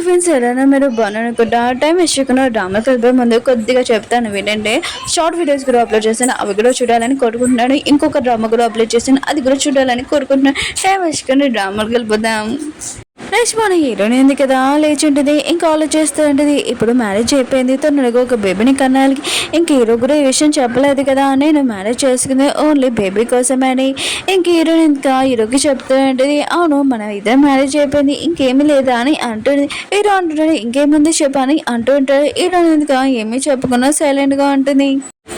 Friends ఎలానో మీరు బాగున్నారనుకుంటా. Time వేసుకున్న డ్రామా కలిపే ముందు కొద్దిగా చెప్తాను వినండి. షార్ట్ వీడియోస్ కూడా అప్లోడ్ చేశాను, అవి కూడా చూడాలని కోరుకుంటున్నాను. ఇంకొక డ్రామా కూడా అప్లోడ్ చేశాను, అది కూడా చూడాలని కోరుకుంటున్నాను. టైం వేసుకుని డ్రామాలు కలిపిద్దాం. నెక్స్ట్ మన హీరోయిన్ ఉంది కదా, లేచి ఉంటుంది, ఇంకా ఆలోచిస్తూ ఉంటుంది. ఇప్పుడు మ్యారేజ్ అయిపోయింది, తొందరగా ఒక బేబీని కన్నాలి. ఇంక హీరో కూడా ఈ విషయం చెప్పలేదు కదా, నేను మ్యారేజ్ చేసుకుంది ఓన్లీ బేబీ కోసమని. ఇంక హీరోయిన్ ఇంకా హీరోకి చెప్తూ ఉంటుంది, అవును మన ఇద్దరు మ్యారేజ్ అయిపోయింది, ఇంకేమీ లేదా అని అంటుంది. హీరో అంటుంటాడు, ఇంకేముంది చెప్పని అంటూ ఉంటాడు. హీరోయిన్ ఇంకా ఏమీ చెప్పకుండా సైలెంట్ గా ఉంటుంది.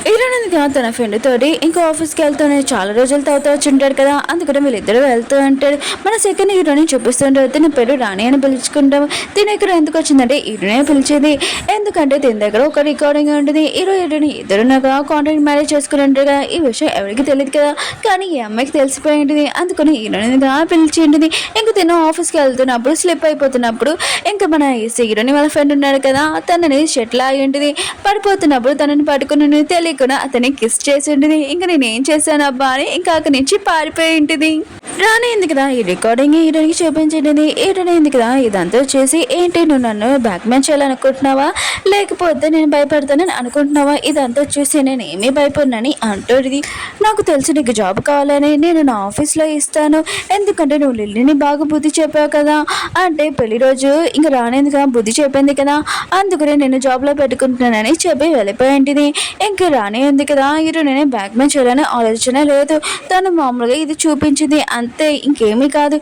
హీరోయిన్గా తన ఫ్రెండ్ తోటి ఇంకా ఆఫీస్కి వెళ్తూనే చాలా రోజుల తర్వాత వచ్చి ఉంటాడు కదా, అందుకని వీళ్ళిద్దరు వెళ్తూ ఉంటాడు. మన సెకండ్ హీరోని చూపిస్తుంటారు. తిన పేరు రాణి అని పిలుచుకుంటాము. తిన ఇక్కడ ఎందుకు వచ్చిందంటే హీరోనే పిలిచేది, ఎందుకంటే తిన దగ్గర ఒక రికార్డింగ్ ఉంటుంది. హీరోయిన్ ఇద్దరు నాకు కాంట్రాక్ట్ మ్యారేజ్ చేసుకుని ఉంటారు కదా, ఈ విషయం ఎవరికి తెలియదు కదా, కానీ ఈ అమ్మాయికి తెలిసిపోయి ఉంటుంది. అందుకని హీరోయిన్గా పిలిచి ఉంటుంది. ఇంక తిన ఆఫీస్కి వెళ్తున్నప్పుడు స్లిప్ అయిపోతున్నప్పుడు ఇంకా మన హీరోని వాళ్ళ ఫ్రెండ్ ఉన్నాడు కదా, తనని షెట్లా అయి ఉంటుంది. పడిపోతున్నప్పుడు తనని పట్టుకుని తెలియకుండా అతన్ని కిస్ చేసి ఉంటుంది. ఇంకా నేను ఏం చేశాను అబ్బా అని ఇంకా అక్కడి నుంచి పారిపోయి ఉంటుంది. రాని ఎందుకు కదా ఈ రికార్డింగ్ హీరోకి చూపించింది. హీరోని ఎందుకు కదా ఇదంతా చేసి, ఏంటి నువ్వు నన్ను బ్యాక్మెన్ చేయాలనుకుంటున్నావా, లేకపోతే నేను భయపడతానని అనుకుంటున్నావా, ఇదంతా చూసి నేను ఏమీ భయపడినని అంటుంది. నాకు తెలిసి నీకు జాబ్ కావాలని నేను నా ఆఫీస్లో ఇస్తాను, ఎందుకంటే నువ్వు లిల్లీని బాగా బుద్ధి చెప్పావు కదా, అంటే పెళ్లి రోజు ఇంకా రానేందుకు బుద్ధి చెప్పింది కదా, అందుకనే నేను జాబ్లో పెట్టుకుంటున్నానని చెప్పి వెళ్ళిపోయింది. ఇంకా రాని ఉంది కదా, హీరోని బ్యాక్మెన్ చేయాలని ఆలోచన లేదు, తను మామూలుగా ఇది చూపించింది అంతే, ఇంకేమీ కాదు.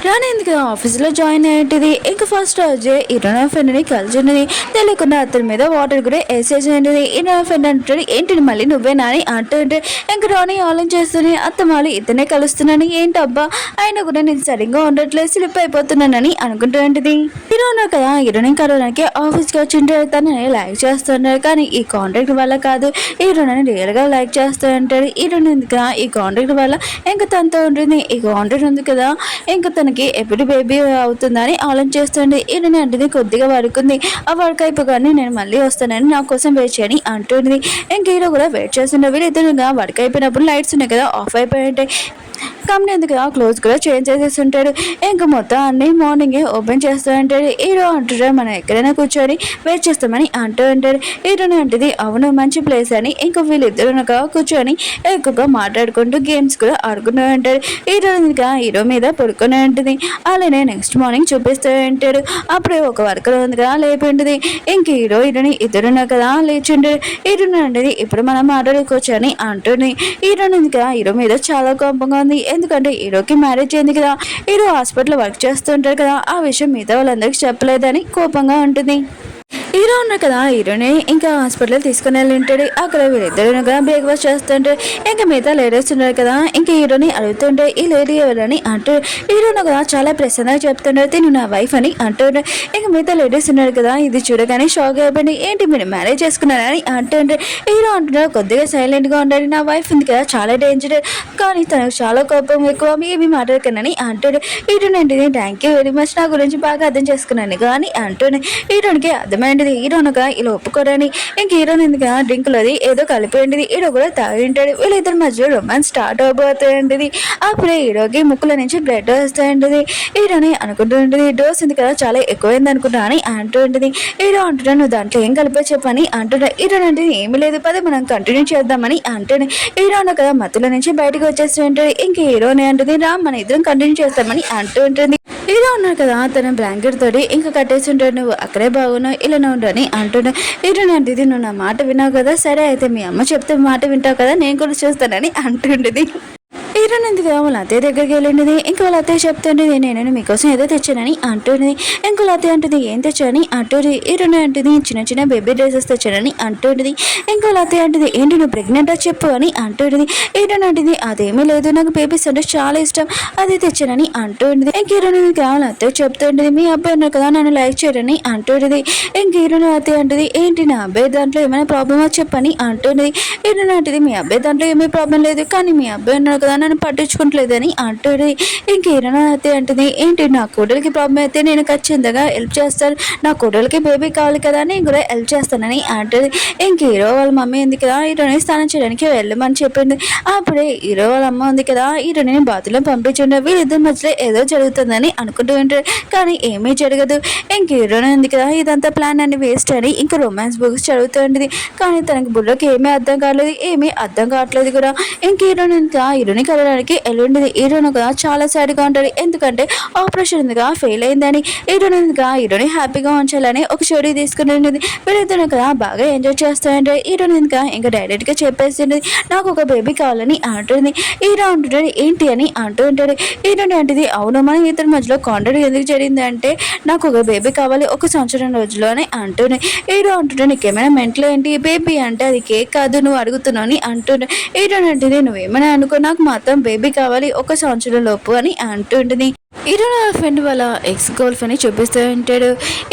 రాని ఎందుకు ఆఫీస్లో జాయిన్ అయ్యేది. ఇంకా ఫస్ట్ రోజే హీరోయిన్ ఫ్రెండ్ని కలిసింది. తెలియకుండా అతని మీద వాటర్ కూడా వేసేసింది. హీరోయిన్ ఫ్రెండ్ అంటాడు, ఏంటి మళ్ళీ నువ్వేనా అని అంటుంటే ఇంకా రాని ఆలోచన చేస్తుంది, అత్తమాలి ఇతనే కలుస్తున్నాను, ఏంటబ్బా అయినా కూడా నేను సరిగ్గా ఉండట్లేదు, స్లిప్ అయిపోతున్నానని అనుకుంటూ ఉంటుంది. హీరో ఉన్నారు కదా, హీరోయిన్ కలవడానికి ఆఫీస్కి వచ్చింటే తనని లైక్ చేస్తున్నారు, కానీ ఈ కాంట్రాక్ట్ వల్ల కాదు, హీరోయిన్ రియల్గా లైక్ చేస్తూ ఉంటాడు. హీరోయిన్ ఉంది కదా, ఈ కాంట్రాక్ట్ వల్ల ఇంకా తనతో ఉంటుంది. ఈ కాంట్రాక్ట్ ఉంది కదా, ఇంకా తనకి ఎప్పుడు బేబీ అవుతుందని ఆలోచన చేస్తుంది. హీరోయిన్ అంటే కొద్దిగా వరకుంది, ఆ వర్క్ అయిపోగానే నేను మళ్ళీ వస్తానని నా కోసం వెయిట్ చేయని అంటుంది. ఇంక హీరో కూడా వెయిట్ చేస్తుండే. వీళ్ళిద్దరుగా వర్క్ అయిపోయినప్పుడు లైట్స్ ఉన్నాయి కదా ఆఫ్ అయిపోయి ఉంటాయి. కంపెనీ ఎందుకు క్లోజ్ కూడా చేంజ్ చేసేస్తుంటాడు. ఇంకా మొత్తం అన్ని మార్నింగే ఓపెన్ చేస్తూ ఉంటాడు. హీరో అంటాడు, మనం ఎక్కడైనా కూర్చొని వెయిట్ చేస్తామని అంటూ ఉంటాడు. హీరోని అంటది, అవును మంచి ప్లేస్ అని. ఇంకా వీళ్ళిద్దరు కూర్చొని ఎక్కువగా మాట్లాడుకుంటూ గేమ్స్ కూడా ఆడుకుంటూ ఉంటాడు. హీరో మీద పడుకుని ఉంటుంది. అలానే నెక్స్ట్ మార్నింగ్ చూపిస్తూ ఉంటాడు. అప్పుడే ఒక వర్కర్ ఉంది కదా లేపి ఉంటుంది. ఇంక హీరోని ఇద్దరున్నా కదా లేచుంటాడు. హీరోని అంటది, ఇప్పుడు మనం మాట్లాడుకోవచ్చు అని అంటుంది. హీరో మీద చాలా కోపంగా ఉంది, ఎందుకంటే హీరోకి మ్యారేజ్ అయింది కదా, హీరో హాస్పిటల్ వర్క్ చేస్తుంటారు కదా, ఆ విషయం మిగతా వాళ్ళందరికీ చెప్పలేదని కోపంగా ఉంటుంది. హీరో ఉన్నారు కదా, హీరోని ఇంకా హాస్పిటల్ తీసుకుని వెళ్ళి ఉంటాడు. అక్కడ వీళ్ళిద్దరుగా బ్రేక్ఫాస్ట్ చేస్తుంటారు. ఇంకా మిగతా లేడీస్ ఉన్నారు కదా, ఇంకా హీరోని అడుగుతుంటే ఈ లేడీ ఎవరని అంటారు. హీరోను కదా చాలా ప్రసన్నగా చెప్తుంటారు, తిను నా వైఫ్ అని అంటుంటారు. ఇంకా మిగతా లేడీస్ ఉన్నారు కదా, ఇది చూడగానే షాక్ అయిపోయింది, ఏంటి మీరు మ్యారేజ్ చేసుకున్నారని అంటుంటారు. హీరో అంటున్నారు, కొద్దిగా సైలెంట్గా ఉండాలి, నా వైఫ్ ఉంది కదా చాలా డేంజర్, కానీ తనకు చాలా కోపం ఎక్కువ, ఏమి మాట్లాడకనని అంటాడు. హీరోని అంటే థ్యాంక్ యూ వెరీ మచ్, నా గురించి బాగా అర్థం చేసుకున్నాను కానీ అంటుంది. హీరోనికి అర్థమైంది హీరోనుగా ఇలా ఒప్పుకోరని. ఇంక హీరోయిన్ ఎందుకు డ్రింక్ లోది ఏదో కలిపోయింది. హీరో కూడా తాగి ఉంటాడు. వీళ్ళిద్దరి మధ్యలో రొమాన్స్ స్టార్ట్ అవబోతుంది. అప్పుడే హీరోకి ముక్కుల నుంచి బ్లడ్ వస్తాయంటది. హీరోని అనుకుంటూ ఉంటుంది, డోస్ ఉంది కదా చాలా ఎక్కువైంది అనుకుంటా అని అంటూ ఉంటుంది. హీరో అంటున్నా, నువ్వు దాంట్లో ఏం కలిపో చెప్పని అంటున్నా. హీరోని అంటే ఏమీ లేదు పదే మనం కంటిన్యూ చేద్దామని అంటుంది. హీరోను కదా మత్తుల నుంచి బయటకు వచ్చేస్తూ ఉంటుంది. ఇంక హీరోని అంటుంది, రా మన ఇద్దరం కంటిన్యూ చేస్తామని అంటూ ఉంటుంది. హీరో ఉన్నారు కదా, తన బ్లాంకెట్ తోటి ఇంకా కట్టేసి ఉంటాడు. నువ్వు అక్కడే బాగున్నావు, ఇలా ఉండని అంటున్నావు. హీరోని అంటే, నువ్వు నా మాట విన్నావు కదా, సరే అయితే మీ అమ్మ చెప్తే మాట వింటావు కదా, నేను కూడా చూస్తానని అంటుండేది. హీరోయిన్ ఎందుకు వాళ్ళ అత్తయ్య దగ్గరికి వెళ్ళింది. ఇంకా వాళ్ళ అత్తయ్య చెప్తుండేది, నేను మీకోసం ఏదో తెచ్చానని అంటుంది. ఇంకా వాళ్ళ అత్తయ్య అంటుంది, ఏం తెచ్చాని అంటుంది. హీరోయిన్ అంటుంది, చిన్న చిన్న బేబీ డ్రెస్సెస్ తెచ్చానని అంటుంది. ఇంకా వాళ్ళ అత్తయ్య అంటుంది, ఏంటి నువ్వు ప్రెగ్నెంటా చెప్పు అని అంటుంది. హీరోయిన్ అంటుంది, అదేమీ లేదు, నాకు బేబీస్ అంటే చాలా ఇష్టం, అది తెచ్చానని అంటుంది. ఇంక హీరోయిన్ వాళ్ళ అత్తయ్య చెప్తుండేది, మీ అబ్బాయి ఉన్నారు కదా నన్ను లైక్ చేయరని అంటుంది. ఇంక హీరోయిన్ అత్తయ్య అంటుంది, ఏంటి నా అబ్బాయి దాంట్లో ఏమైనా ప్రాబ్లమా చెప్పని అంటుంది. హీరోయిన్ అంటుంది, మీ అబ్బాయి దాంట్లో ఏమీ ప్రాబ్లం లేదు, కానీ మీ అబ్బాయి ఉన్నారు కదా నన్ను పట్టించుకుంటలేదని అంటుంది. ఇంక హీరోయిన్ అయితే అంటుంది, ఏంటి నా కోడలికి ప్రాబ్లం అయితే నేను ఖచ్చితంగా హెల్ప్ చేస్తాను, నా కోడలికి బేబీ కావాలి కదా నేను కూడా హెల్ప్ చేస్తానని అంటుంది. ఇంక హీరో వాళ్ళ మమ్మీ ఉంది కదా హీరోని స్నానం చేయడానికి వెళ్ళమని చెప్పింది. అప్పుడే హీరో వాళ్ళ అమ్మ ఉంది కదా హీరోని బాత్రూంలో పంపించండి, వీళ్ళిద్దరి మధ్యలో ఏదో జరుగుతుందని అనుకుంటూ ఉంటారు. కానీ ఏమీ జరగదు. ఇంక హీరోయిన్ ఉంది కదా ఇదంతా ప్లాన్ అని వేస్ట్ అని ఇంకా రొమాన్స్ బుక్స్ చదువుతూ ఉంటుంది. కానీ తనకి బుర్రకి ఏమీ అర్థం కాలేదు, ఏమీ అర్థం కావట్లేదు కూడా. ఇంక హీరోయిన్ ఇంకా హీరోని కలవడానికి వెళ్ళిండేది. హీరోయిన్ కూడా చాలా సాడ్గా ఉంటుంది, ఎందుకంటే ఆపరేషన్ ఉందిగా ఫెయిల్ అయిందని. హీరోయిన్ ఇంకా హీరోని హ్యాపీగా ఉంచాలని ఒక స్టోరీ తీసుకుని ఉండేది. వీళ్ళిద్దరు కదా బాగా ఎంజాయ్ చేస్తాయంటే హీరోయిన్ ఇంకా డైరెక్ట్గా చెప్పేసింది, నాకు ఒక బేబీ కావాలని అంటుంది. హీరో అంటుంటాడు ఏంటి అని అంటూ ఉంటాడు. హీరోని అంటుంది, అవును మన ఇద్దరి మధ్యలో కాంట్రాక్ట్ ఎందుకు జరిగింది అంటే నాకు ఒక బేబీ కావాలి 1 సంవత్సరం రోజుల్లో అని అంటూనే. హీరో అంటుంటే నీకేమైనా మెంటల్ ఏంటి, బేబీ అంటే అది కేక్ కాదు నువ్వు అడుగుతున్నావు అని అంటుండే. హీరో అంటే నువ్వేమైనా అనుకో నాకు మాత్రం బేబీ కావాలి 1 సంవత్సరం లోపు అని అంటుంటుంది. హీరోని వాళ్ళ ఫ్రెండ్ వాళ్ళ ఎక్స్ గర్ల్ ఫ్రెండ్ని చూపిస్తూ ఉంటాడు.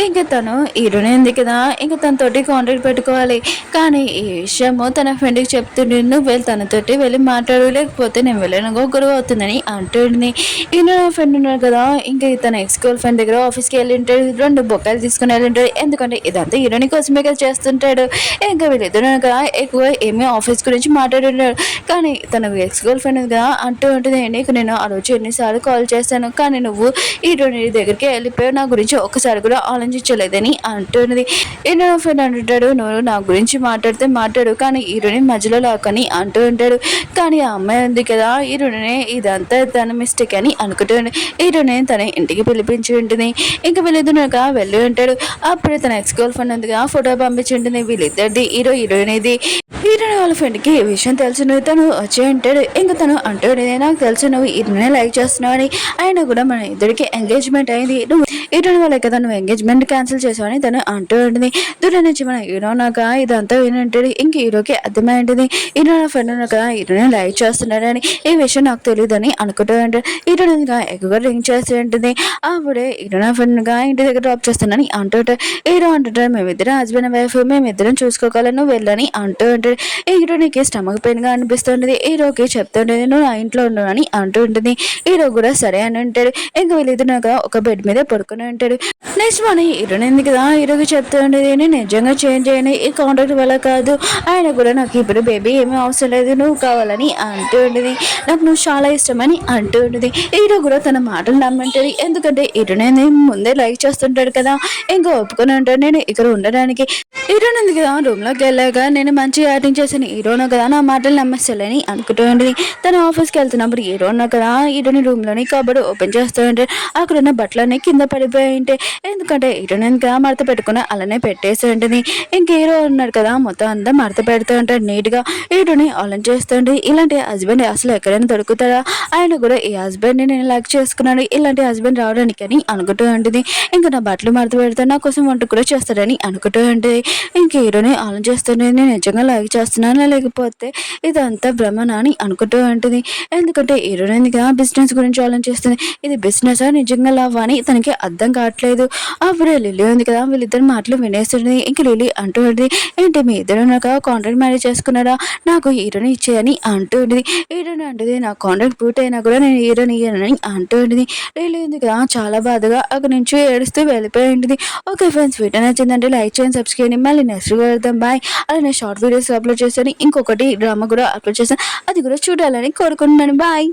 ఇంకా తను హీరోనే ఉంది కదా ఇంకా తనతోటి కాంటాక్ట్ పెట్టుకోవాలి. కానీ ఈ విషయము తన ఫ్రెండ్కి చెప్తుండే, నువ్వు వెళ్ళి తనతోటి వెళ్ళి మాట్లాడు లేకపోతే నేను వెళ్ళను గొడవ అవుతుందని అంటుంది. హీరో ఫ్రెండ్ ఉన్నారు కదా ఇంకా తన ఎక్స్ గర్ల్ ఫ్రెండ్ దగ్గర ఆఫీస్కి వెళ్ళి ఉంటాడు, 2 బొక్కలు తీసుకుని వెళ్ళి ఉంటాడు. ఎందుకంటే ఇదంతా హీరోని కోసమే కదా చేస్తుంటాడు. ఇంకా వీళ్ళిద్దరు కదా ఎక్కువ ఏమీ ఆఫీస్ గురించి మాట్లాడుంటాడు. కానీ తన ఎక్స్ గర్ల్ ఫ్రెండ్ కదా అంటూ ఉంటుంది, నీకు నేను ఆ రోజు ఎన్నిసార్లు కాల్ చేశాను కానీ నువ్వు హీరోని దగ్గరికి వెళ్ళిపోయావు, నా గురించి ఒక్కసారి కూడా ఆలోచించలేదని అంటున్నది. హీరో ఫ్రెండ్ అంటుంటాడు, నువ్వు నా గురించి మాట్లాడితే మాట్లాడు కానీ హీరోని మధ్యలో లాకని అంటూ ఉంటాడు. కానీ ఆ అమ్మాయి ఉంది కదా హీరోనే ఇదంతా తన మిస్టేక్ అని అనుకుంటుంది. హీరోనే తన ఇంటికి పిలిపించి ఉంటుంది. ఇంకా వీళ్ళిద్దరుగా వెళ్ళి ఉంటాడు. అప్పుడు తన ఎక్స్ గర్ల్ ఫ్రెండ్ ఉందిగా ఫోటో పంపించి ఉంటుంది వీళ్ళిద్దరిది, హీరోయిన్ ఇది. హీరోని వాళ్ళ ఫ్రెండ్కి ఈ విషయం తెలుసు, తను వచ్చి అంటాడు. ఇంకా తను అంటాడు, నాకు తెలుసు నువ్వు హీరోనే లైక్ చేస్తున్నావు అని, అయినా కూడా మన ఇద్దరికి ఎంగేజ్మెంట్ అయింది, నువ్వు హీరోని వాళ్ళే కదా నువ్వు ఎంగేజ్మెంట్ క్యాన్సిల్ చేసావని తను అంటూ ఉంటుంది. దూరం నుంచి మన హీరో నాక ఇదంతా వినంటాడు. ఇంక హీరోకి అర్థమైంటుంది హీరో నా ఫ్రెండ్ కదా హీరోని లైక్ చేస్తున్నాడని, ఈ విషయం నాకు తెలియదని అనుకుంటూ ఉంటాడు. హీరోనిగా ఎక్కువగా రింగ్ చేస్తూ ఉంటుంది. అప్పుడే హీరో నా ఫ్రెండ్గా ఇంటి దగ్గర డ్రాప్ చేస్తానని అంటుంటాడు. హీరో అంటుంటాడు, మేమిద్దరం హస్బెండ్ అండ్ వైఫ్, మేమిద్దరం చూసుకోగలను నువ్వు వెళ్ళని అంటూ ఉంటాడు. హీరోనికి స్టమక్ పెయిన్ గా అనిపిస్తుంటది. హీరోకి చెప్తుంటది నువ్వు నా ఇంట్లో ఉండవు అని అంటూ ఉంటుంది. హీరో కూడా సరే అని ఉంటాడు. ఇంకా వీళ్ళిద్దరుగా ఒక బెడ్ మీద పడుకుని ఉంటాడు. నెక్స్ట్ మన హీరోని ఉంది కదా హీరోకి చెప్తూ ఉండేది, నేను నిజంగా చేంజ్ చేయను, ఈ కాంట్రాక్ట్ వల్ల కాదు, ఆయన కూడా నాకు ఇప్పుడు బేబీ ఏమీ అవసరం లేదు, నువ్వు కావాలని అంటూ ఉండేది, నాకు నువ్వు చాలా ఇష్టమని అంటూ ఉండేది. హీరో కూడా తన మాటలు నమ్మంటది, ఎందుకంటే హీరోని ముందే లైక్ చేస్తుంటాడు కదా. ఇంకా ఒప్పుకొని ఉంటాడు నేను ఇక్కడ ఉండడానికి. హీరోని ఉంది కదా రూమ్ లోకి వెళ్ళాక నేను మంచి యాక్టింగ్ చేసిన హీరోను కదా నా మాటలు నమ్మేస్తాలని అనుకుంటూ ఉండేది. తన ఆఫీస్కి వెళ్తున్నప్పుడు హీరోను కదా హీరోని రూమ్ లోని కబోర్డ్ ఓపెన్ చేస్తూ ఉంటే అక్కడ ఉన్న బట్టలన్నీ కింద పడిపోయి ఉంటాయి. ఎందుకంటే హీరోని ఇంకా మడత పెట్టుకుని అలానే పెట్టేసి ఉంటుంది. ఇంక హీరో ఉన్నాడు కదా మొత్తం అంతా మడత పెడుతూ ఉంటాడు నీట్ గా. హీరోని ఆలన్ చేస్తుంటే ఇలాంటి హస్బెండ్ అసలు ఎక్కడైనా దొరుకుతాడా, ఆయన కూడా ఈ హస్బెండ్ ని నేను లైక్ చేసుకున్నాను, ఇలాంటి హస్బెండ్ రావడానికి అని అనుకుంటూ ఉంటుంది. ఇంకా నా బట్టలు మడత పెడతా నా కోసం వంట కూడా చేస్తాడని అనుకుంటూ ఉంటుంది. ఇంక హీరోని ఆలన్ చేస్తుంటే నేను నిజంగా లైక్ చేస్తున్నాను లేకపోతే ఇదంతా భ్రమణ అని అనుకుంటూ ఉంటుంది. ఎందుకంటే హీరోయిన్గా బిజినెస్ గురించి ఆలోచిస్తుంది, ఇది బిజినెస్ నిజంగా లవ్ అని తనకి అర్థం కావట్లేదు. అప్పుడే లిల్లీ ఉంది కదా వీళ్ళిద్దరు మాటలు వినేస్తుంది. ఇంక లిల్లీ అంటూ ఉంటుంది, ఏంటి మీ ఇద్దరు నాకు కాంట్రాక్ట్ మ్యారేజ్ చేసుకున్నారా, నాకు హీరోని ఇచ్చేయని అంటూ ఉంటుంది. హీరోని అంటుంది నా కాంట్రాక్ట్ పూర్తి అయినా కూడా నేను హీరోని ఇయ్యనని అంటూ ఉంటుంది. లిల్లీ ఉంది కదా చాలా బాధగా అక్కడి నుంచి ఏడుస్తూ వెళ్ళిపోయి ఉంటుంది. ఓకే ఫ్రెండ్స్, వీడియో నచ్చిందంటే లైక్ చేయండి, సబ్స్క్రైబ్ చేయండి. మళ్ళీ నెక్స్ట్ వెళ్దాం బాయ్. అలానే షార్ట్ వీడియోస్ అప్లోడ్ చేస్తాను, ఇంకొకటి డ్రామా కూడా అప్లోడ్ చేస్తాను, అది కూడా చూడాలని కోరుకుంటున్నాను. బాయ్.